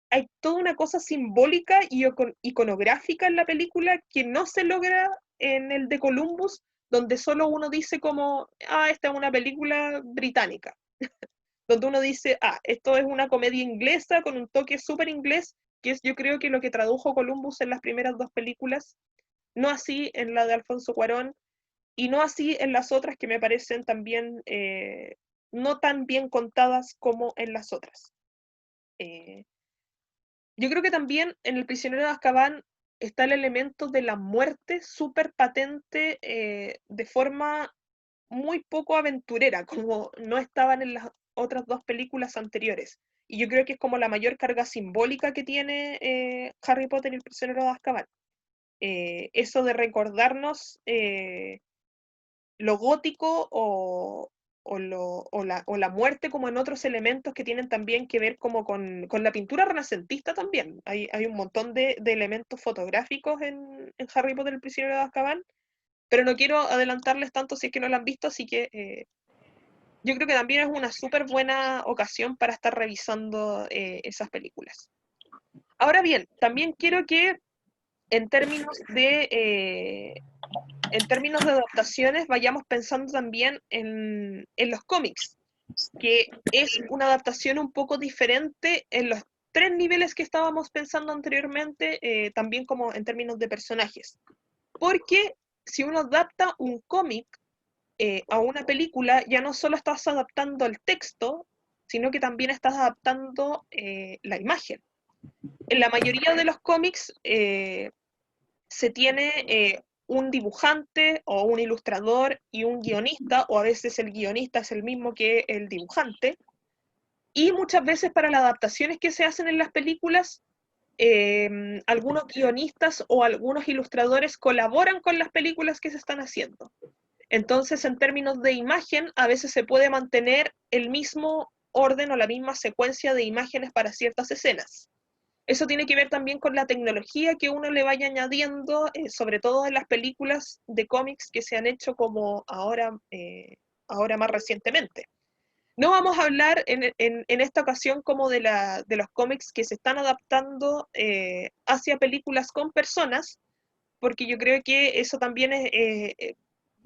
Hay toda una cosa simbólica y iconográfica en la película que no se logra en el de Columbus, donde solo uno dice como, esta es una película británica, donde uno dice, esto es una comedia inglesa con un toque súper inglés, que es yo creo que lo que tradujo Columbus en las primeras 2 películas, no así en la de Alfonso Cuarón, y no así en las otras que me parecen también no tan bien contadas como en las otras. Yo creo que también en El prisionero de Azkaban está el elemento de la muerte súper patente, de forma muy poco aventurera, como no estaban en las otras 2 películas anteriores. Y yo creo que es como la mayor carga simbólica que tiene Harry Potter y El prisionero de Azkaban. Eso de recordarnos lo gótico o la muerte como en otros elementos que tienen también que ver como con la pintura renacentista también. Hay un montón de elementos fotográficos en Harry Potter, el prisionero de Azkaban, pero no quiero adelantarles tanto si es que no lo han visto, así que yo creo que también es una súper buena ocasión para estar revisando esas películas. Ahora bien, también quiero que en términos de en términos de adaptaciones, vayamos pensando también en los cómics. que es una adaptación un poco diferente en los tres niveles que estábamos pensando anteriormente, también como en términos de personajes. Porque si uno adapta un cómic a una película, ya no solo estás adaptando el texto, sino que también estás adaptando la imagen. En la mayoría de los cómics se tiene un dibujante o un ilustrador y un guionista, o a veces el guionista es el mismo que el dibujante, y muchas veces para las adaptaciones que se hacen en las películas, algunos guionistas o algunos ilustradores colaboran con las películas que se están haciendo. Entonces, en términos de imagen, a veces se puede mantener el mismo orden o la misma secuencia de imágenes para ciertas escenas. Eso tiene que ver también con la tecnología que uno le vaya añadiendo, sobre todo en las películas de cómics que se han hecho como ahora más recientemente. No vamos a hablar en esta ocasión como de los cómics que se están adaptando hacia películas con personas, porque yo creo que eso también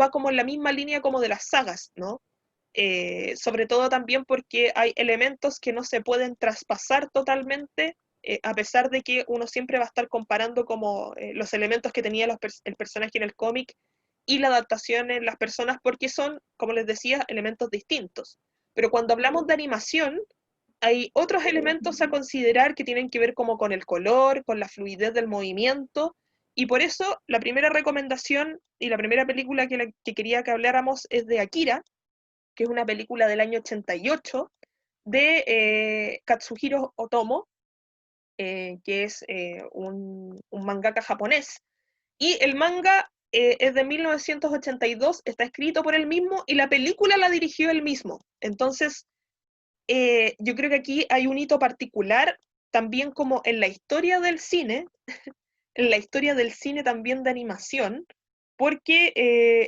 va como en la misma línea como de las sagas, ¿no? Sobre todo también porque hay elementos que no se pueden traspasar totalmente, a pesar de que uno siempre va a estar comparando como los elementos que tenía el personaje en el cómic y la adaptación en las personas, porque son, como les decía, elementos distintos. Pero cuando hablamos de animación, hay otros elementos a considerar que tienen que ver como con el color, con la fluidez del movimiento, y por eso la primera recomendación y la primera película que quería que habláramos es de Akira, que es una película del año 88 de Katsuhiro Otomo, que es un mangaka japonés. Y el manga es de 1982, está escrito por él mismo y la película la dirigió él mismo. Entonces, yo creo que aquí hay un hito particular también como en la historia del cine, en la historia del cine también de animación, porque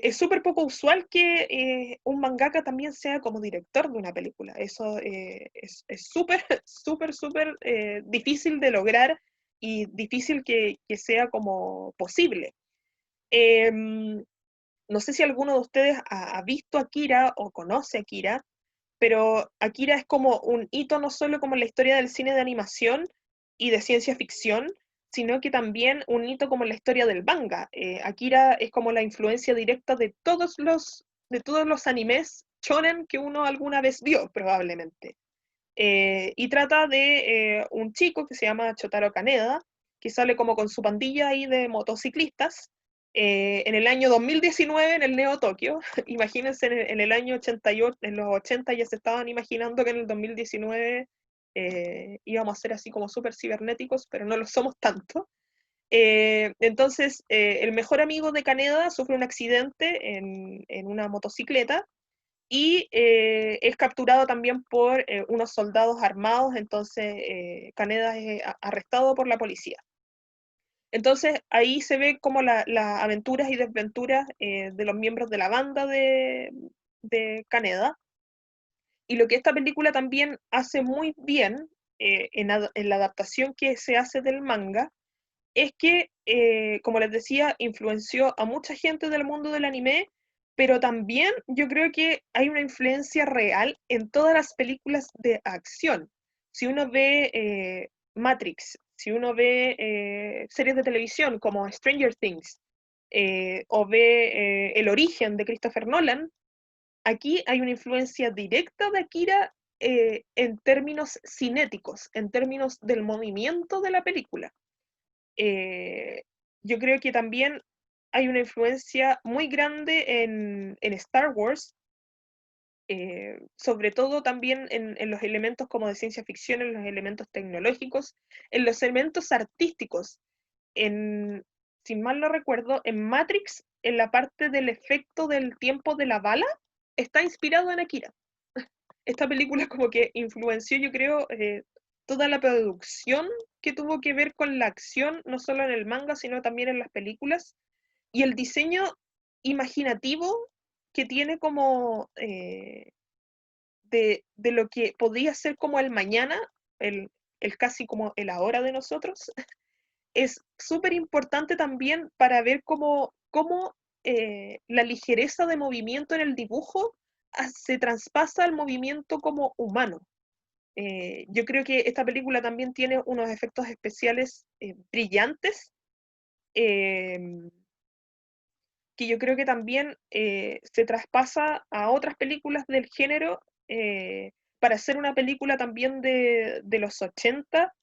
es súper poco usual que un mangaka también sea como director de una película. Eso es súper, súper, súper difícil de lograr y difícil que sea como posible. Eh, no sé si alguno de ustedes ha visto Akira o conoce Akira, pero Akira es como un hito no solo como en la historia del cine de animación y de ciencia ficción, sino que también un hito como en la historia del manga. Akira es como la influencia directa de todos los animes shonen que uno alguna vez vio, probablemente. Y trata de un chico que se llama Chotaro Kaneda, que sale como con su pandilla ahí de motociclistas, en el año 2019 en el Neo Tokio. Imagínense en el año 88, en los 80 ya se estaban imaginando que en el 2019 íbamos a ser así como súper cibernéticos, pero no lo somos tanto. Entonces, el mejor amigo de Kaneda sufre un accidente en una motocicleta y es capturado también por unos soldados armados, entonces Kaneda es arrestado por la policía. Entonces ahí se ve como las aventuras y desventuras de los miembros de la banda de Kaneda, y lo que esta película también hace muy bien en la adaptación que se hace del manga, es que, como les decía, influenció a mucha gente del mundo del anime, pero también yo creo que hay una influencia real en todas las películas de acción. Si uno ve Matrix, si uno ve series de televisión como Stranger Things, o ve El origen de Christopher Nolan, aquí hay una influencia directa de Akira en términos cinéticos, en términos del movimiento de la película. eh, yo creo que también hay una influencia muy grande en Star Wars, sobre todo también en los elementos como de ciencia ficción, en los elementos tecnológicos, en los elementos artísticos. En, si mal no recuerdo, en Matrix, en la parte del efecto del tiempo de la bala, está inspirado en Akira. Esta película como que influenció, yo creo, toda la producción que tuvo que ver con la acción, no solo en el manga, sino también en las películas, y el diseño imaginativo que tiene como de lo que podría ser como el mañana, el casi como el ahora de nosotros, es súper importante también para ver cómo la ligereza de movimiento en el dibujo se traspasa al movimiento como humano. Yo creo que esta película también tiene unos efectos especiales brillantes, eh, que yo creo que también se traspasa a otras películas del género, para hacer una película también de los 80.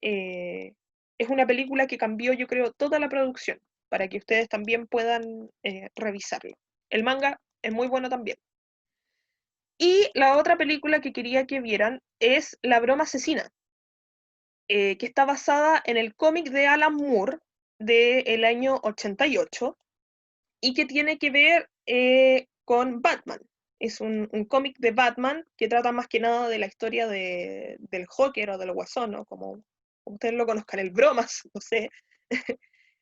eh, es una película que cambió, yo creo, toda la producción, para que ustedes también puedan revisarlo. El manga es muy bueno también. Y la otra película que quería que vieran es La broma asesina, que está basada en el cómic de Alan Moore del año 88 y que tiene que ver con Batman. Es un cómic de Batman que trata más que nada de la historia del Joker o del Guasón, ¿no? Como ustedes lo conozcan, el Bromas, no sé.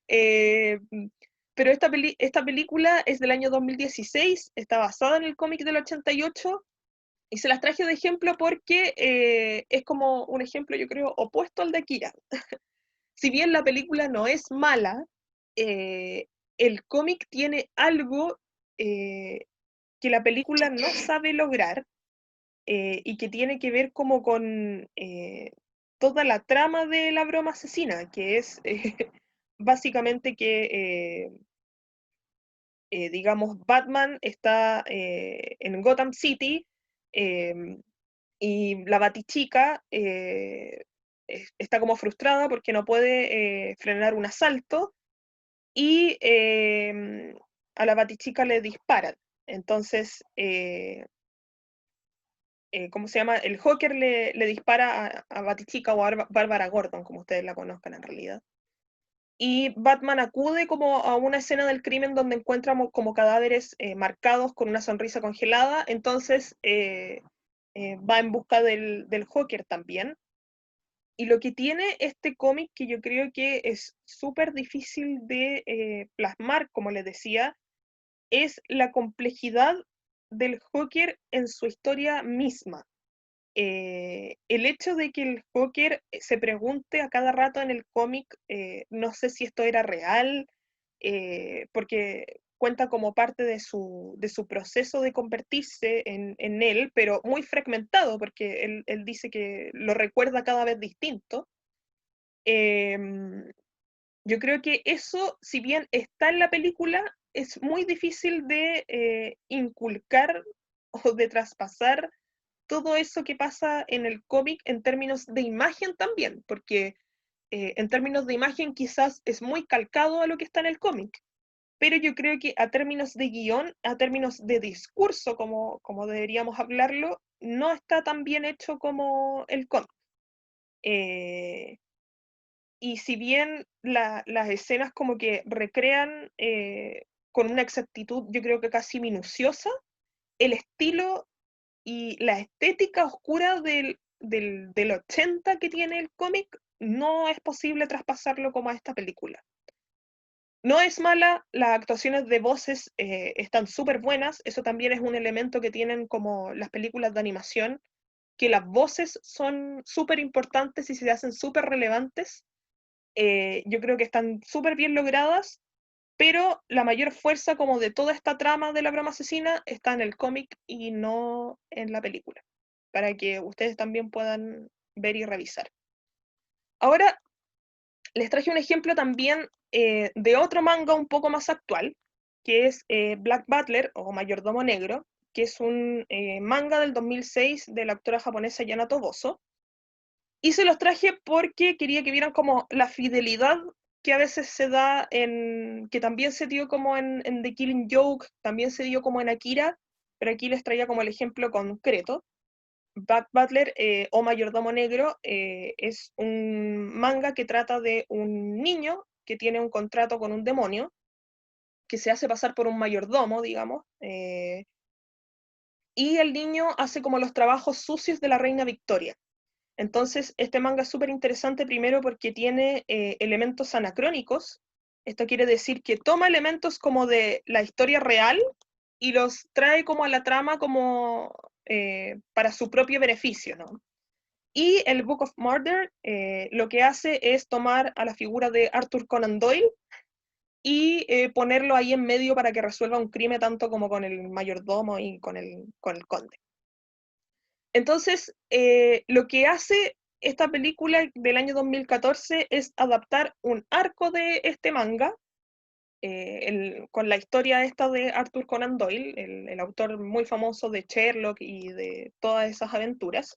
Eh, pero esta película es del año 2016, está basada en el cómic del 88 y se las traje de ejemplo porque es como un ejemplo, yo creo, opuesto al de Akira. Si bien la película no es mala, eh, el cómic tiene algo eh, que la película no sabe lograr, y que tiene que ver como con toda la trama de la broma asesina, que es básicamente que, digamos, Batman está en Gotham City, eh, y la Batichica está como frustrada porque no puede frenar un asalto y a la Batichica le disparan. Entonces, ¿cómo se llama? El Joker le dispara a Batichica o a Bárbara Gordon, como ustedes la conozcan en realidad. Y Batman acude como a una escena del crimen donde encuentra como cadáveres marcados con una sonrisa congelada, entonces va en busca del Joker también. Y lo que tiene este cómic, que yo creo que es súper difícil de plasmar, como les decía, es la complejidad del Joker en su historia misma. El hecho de que el Joker se pregunte a cada rato en el cómic, no sé si esto era real, porque cuenta como parte de su proceso de convertirse en él, pero muy fragmentado, porque él dice que lo recuerda cada vez distinto. Em, yo creo que eso, si bien está en la película, es muy difícil de inculcar o de traspasar todo eso que pasa en el cómic en términos de imagen también, porque en términos de imagen quizás es muy calcado a lo que está en el cómic, pero yo creo que a términos de guión, a términos de discurso, como deberíamos hablarlo, no está tan bien hecho como el cómic. Eh, y si bien las escenas como que recrean con una exactitud, yo creo que casi minuciosa, el estilo y la estética oscura del 80 que tiene el cómic, no es posible traspasarlo como a esta película. No es mala, las actuaciones de voces están súper buenas, eso también es un elemento que tienen como las películas de animación, que las voces son súper importantes y se hacen súper relevantes. Yo creo que están súper bien logradas, pero la mayor fuerza como de toda esta trama de la broma asesina está en el cómic y no en la película, para que ustedes también puedan ver y revisar. Ahora les traje un ejemplo también de otro manga un poco más actual, que es Black Butler o Mayordomo Negro, que es un manga del 2006 de la autora japonesa Yana Toboso. Y se los traje porque quería que vieran como la fidelidad que a veces se da que también se dio como en The Killing Joke, también se dio como en Akira, pero aquí les traía como el ejemplo concreto. Black Butler o Mayordomo Negro es un manga que trata de un niño que tiene un contrato con un demonio, que se hace pasar por un mayordomo, digamos, y el niño hace como los trabajos sucios de la reina Victoria. Entonces, este manga es súper interesante primero porque tiene elementos anacrónicos. Esto quiere decir que toma elementos como de la historia real y los trae como a la trama como para su propio beneficio, ¿no? Y el Book of Murder lo que hace es tomar a la figura de Arthur Conan Doyle y ponerlo ahí en medio para que resuelva un crimen tanto como con el mayordomo y con el conde. Entonces, lo que hace esta película del año 2014 es adaptar un arco de este manga, con la historia esta de Arthur Conan Doyle, el autor muy famoso de Sherlock y de todas esas aventuras.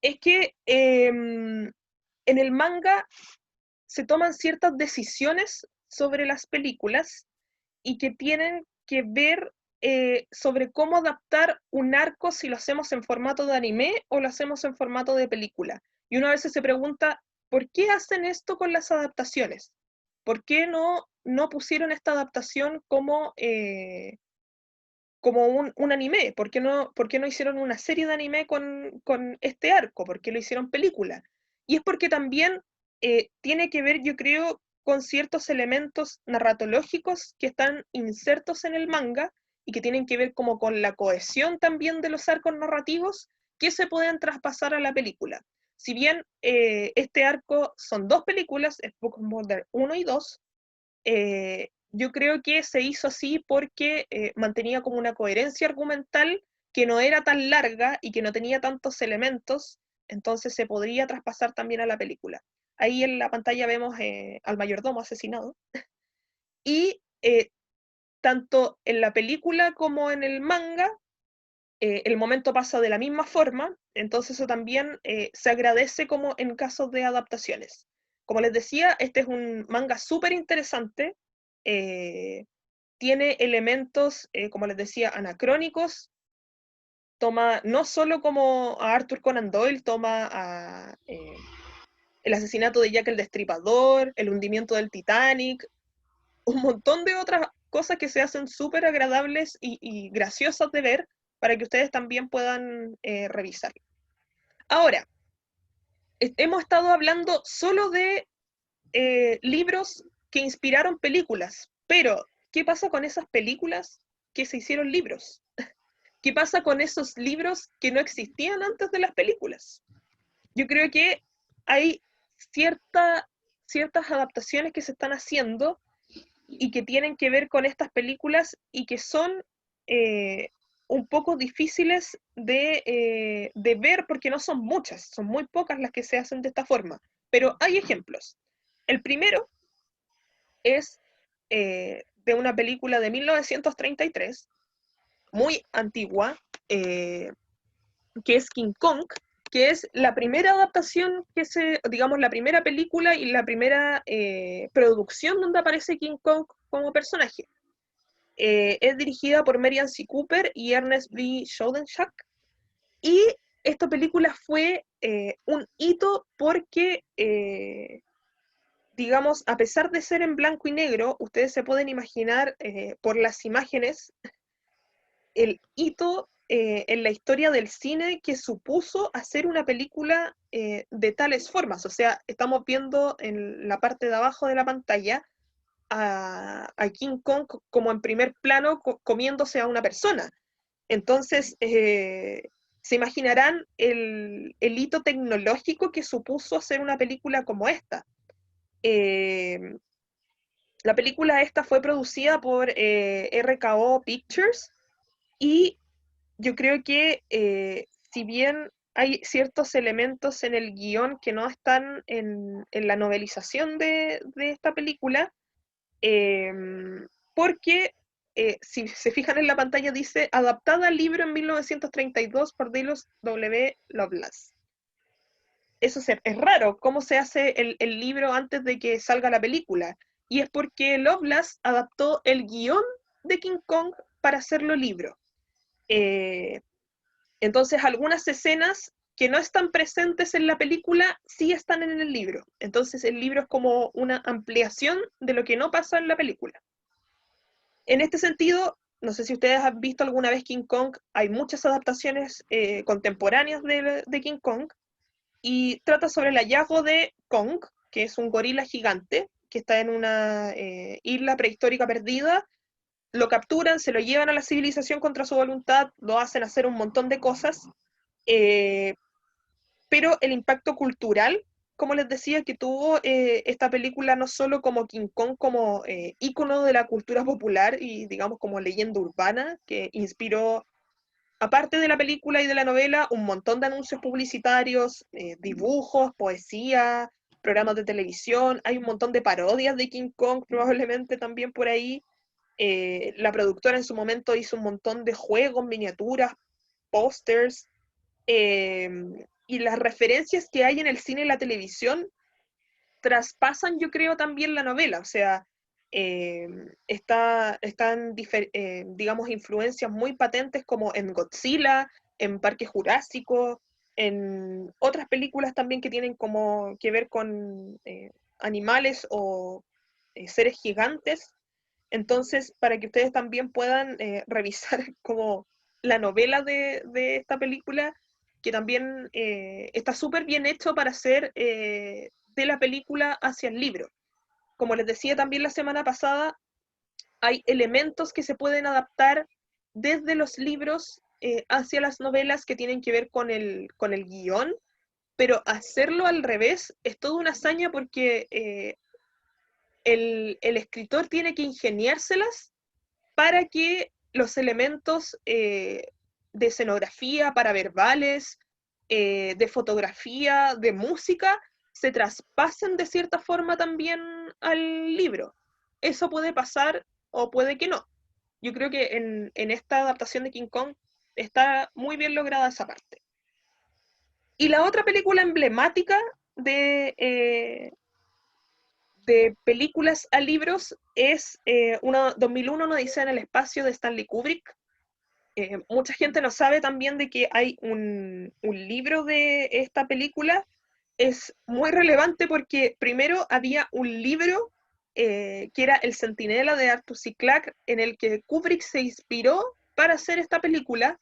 Es que en el manga se toman ciertas decisiones sobre las películas y que tienen que ver sobre cómo adaptar un arco si lo hacemos en formato de anime o lo hacemos en formato de película. Y uno a veces se pregunta, ¿por qué hacen esto con las adaptaciones? ¿Por qué no pusieron esta adaptación como un anime? ¿Por qué no hicieron una serie de anime con este arco? ¿Por qué lo hicieron película? Y es porque también tiene que ver, yo creo, con ciertos elementos narratológicos que están insertos en el manga y que tienen que ver como con la cohesión también de los arcos narrativos que se pueden traspasar a la película. Si bien este arco son dos películas, es Book of Murder 1 y 2, yo creo que se hizo así porque mantenía como una coherencia argumental que no era tan larga y que no tenía tantos elementos, entonces se podría traspasar también a la película. Ahí en la pantalla vemos al mayordomo asesinado y tanto en la película como en el manga el momento pasa de la misma forma, entonces eso también se agradece como en casos de adaptaciones. Como les decía, este es un manga súper interesante, eh, tiene elementos, como les decía, anacrónicos, toma no solo como a Arthur Conan Doyle, toma el asesinato de Jack el Destripador, el hundimiento del Titanic, un montón de otras cosas que se hacen súper agradables y graciosas de ver para que ustedes también puedan revisar. Ahora, hemos estado hablando solo de libros que inspiraron películas, pero ¿qué pasa con esas películas que se hicieron libros? ¿Qué pasa con esos libros que no existían antes de las películas? Yo creo que hay ciertas adaptaciones que se están haciendo y que tienen que ver con estas películas y que son un poco difíciles de ver porque no son muchas, son muy pocas las que se hacen de esta forma, pero hay ejemplos. El primero es de una película de 1933, muy antigua, que es King Kong, que es la primera adaptación digamos, la primera película y la primera producción donde aparece King Kong como personaje. Es dirigida por Merian C. Cooper y Ernest B. Schoedenschack, y esta película fue un hito porque, digamos, a pesar de ser en blanco y negro, ustedes se pueden imaginar por las imágenes el hito en la historia del cine que supuso hacer una película de tales formas. O sea, estamos viendo en la parte de abajo de la pantalla a King Kong como en primer plano comiéndose a una persona. Entonces, se imaginarán el hito tecnológico que supuso hacer una película como esta. Eh, la película esta fue producida por RKO Pictures y yo creo que si bien hay ciertos elementos en el guión que no están en la novelización de esta película, eh, porque si se fijan en la pantalla dice adaptada al libro en 1932 por Delos W. Lovelace. Eso es raro, cómo se hace el libro antes de que salga la película. Y es porque Lovelace adaptó el guión de King Kong para hacerlo libro. Eh, entonces, algunas escenas que no están presentes en la película sí están en el libro. Entonces, el libro es como una ampliación de lo que no pasa en la película. En este sentido, no sé si ustedes han visto alguna vez King Kong, hay muchas adaptaciones contemporáneas de King Kong, y trata sobre el hallazgo de Kong, que es un gorila gigante, que está en una isla prehistórica perdida, lo capturan, se lo llevan a la civilización contra su voluntad, lo hacen hacer un montón de cosas, eh, pero el impacto cultural como les decía, que tuvo esta película no solo como King Kong, como ícono de la cultura popular y digamos como leyenda urbana, que inspiró, aparte de la película y de la novela, un montón de anuncios publicitarios, dibujos, poesía, programas de televisión, hay un montón de parodias de King Kong probablemente también por ahí. La productora en su momento hizo un montón de juegos, miniaturas, pósters, eh, y las referencias que hay en el cine y la televisión traspasan, yo creo, también la novela. O sea, están, digamos, influencias muy patentes como en Godzilla, en Parque Jurásico, en otras películas también que tienen como que ver con animales o seres gigantes. Entonces, para que ustedes también puedan revisar como la novela de esta película, que también está súper bien hecho para hacer de la película hacia el libro. Como les decía también la semana pasada, hay elementos que se pueden adaptar desde los libros hacia las novelas que tienen que ver con el guión, pero hacerlo al revés es toda una hazaña porque el escritor tiene que ingeniárselas para que los elementos de escenografía, paraverbales, de fotografía, de música, se traspasen de cierta forma también al libro. Eso puede pasar o puede que no. Yo creo que en esta adaptación de King Kong está muy bien lograda esa parte. Y la otra película emblemática de películas a libros es 2001, una odisea en el espacio de Stanley Kubrick. Mucha gente no sabe también de que hay un libro de esta película. Es muy relevante porque primero había un libro que era El Centinela de Arthur C. Clarke, en el que Kubrick se inspiró para hacer esta película,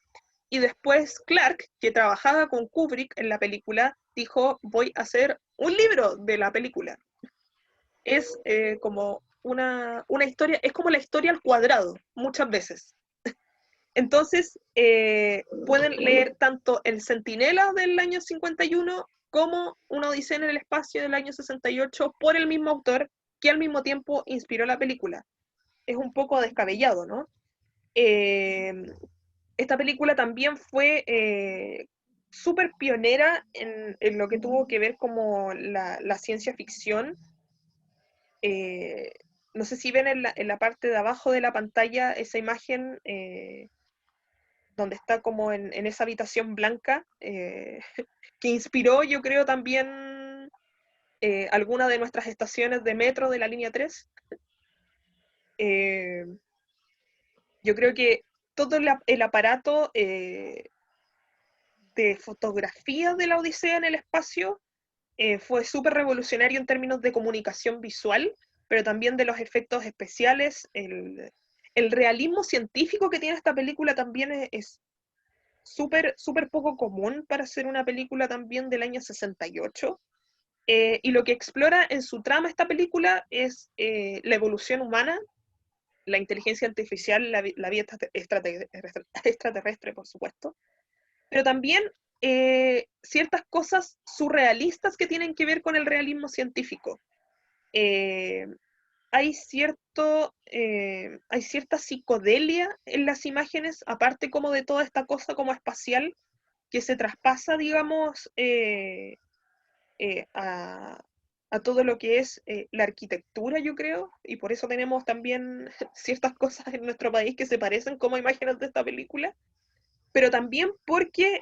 y después Clarke, que trabajaba con Kubrick en la película, dijo, voy a hacer un libro de la película. Es como una historia, es como la historia al cuadrado, muchas veces. Entonces, pueden leer tanto El Centinela del año 51 como Una Odisea en el Espacio del año 68 por el mismo autor que al mismo tiempo inspiró la película. Es un poco descabellado, ¿no? Eh, Esta película también fue súper pionera en lo que tuvo que ver como la ciencia ficción. Eh, no sé si ven en la parte de abajo de la pantalla esa imagen donde está como en esa habitación blanca, que inspiró, yo creo, también alguna de nuestras estaciones de metro de la línea 3. Eh, yo creo que todo el aparato de fotografía de la Odisea en el espacio fue súper revolucionario en términos de comunicación visual, pero también de los efectos especiales. El realismo científico que tiene esta película también es súper, súper poco común para ser una película también del año 68. Y lo que explora en su trama esta película es la evolución humana, la inteligencia artificial, la vida extraterrestre, por supuesto, pero también ciertas cosas surrealistas que tienen que ver con el realismo científico. Eh, hay cierta psicodelia en las imágenes, aparte como de toda esta cosa como espacial, que se traspasa, digamos, a, todo lo que es la arquitectura, yo creo, y por eso tenemos también ciertas cosas en nuestro país que se parecen como imágenes de esta película, pero también porque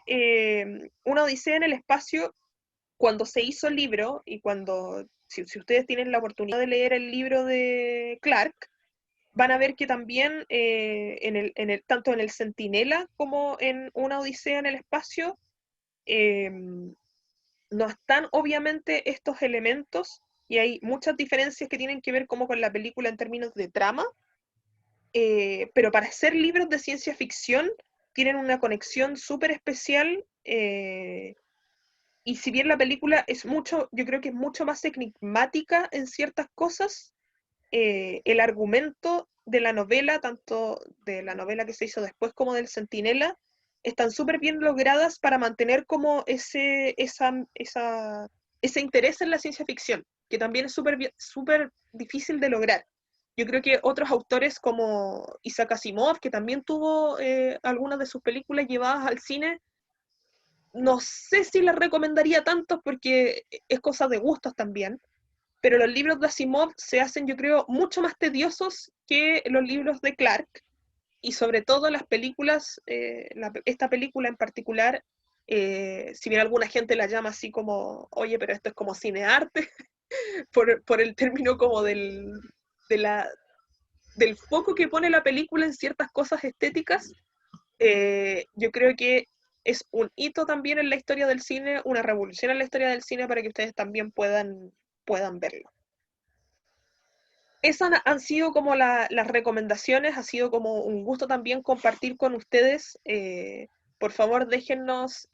Una Odisea en el Espacio, cuando se hizo el libro, y si ustedes tienen la oportunidad de leer el libro de Clark, van a ver que también tanto en el Centinela como en Una Odisea en el Espacio, eh, no están obviamente estos elementos, y hay muchas diferencias que tienen que ver como con la película en términos de trama, pero para ser libros de ciencia ficción tienen una conexión súper especial, y si bien la película yo creo que es mucho más enigmática en ciertas cosas, el argumento de la novela, tanto de la novela que se hizo después como del Centinela, están súper bien logradas para mantener como esa ese interés en la ciencia ficción, que también es súper difícil de lograr. Yo creo que otros autores como Isaac Asimov, que también tuvo algunas de sus películas llevadas al cine, no sé si las recomendaría tanto porque es cosa de gustos también, pero los libros de Asimov se hacen, yo creo, mucho más tediosos que los libros de Clark, y sobre todo las películas, esta película en particular, si bien alguna gente la llama así como, oye, pero esto es como cinearte, por el término como de la, del foco que pone la película en ciertas cosas estéticas, yo creo que es un hito también en la historia del cine, una revolución en la historia del cine para que ustedes también puedan verlo. Esas han sido como las recomendaciones, ha sido como un gusto también compartir con ustedes. Por favor, déjennos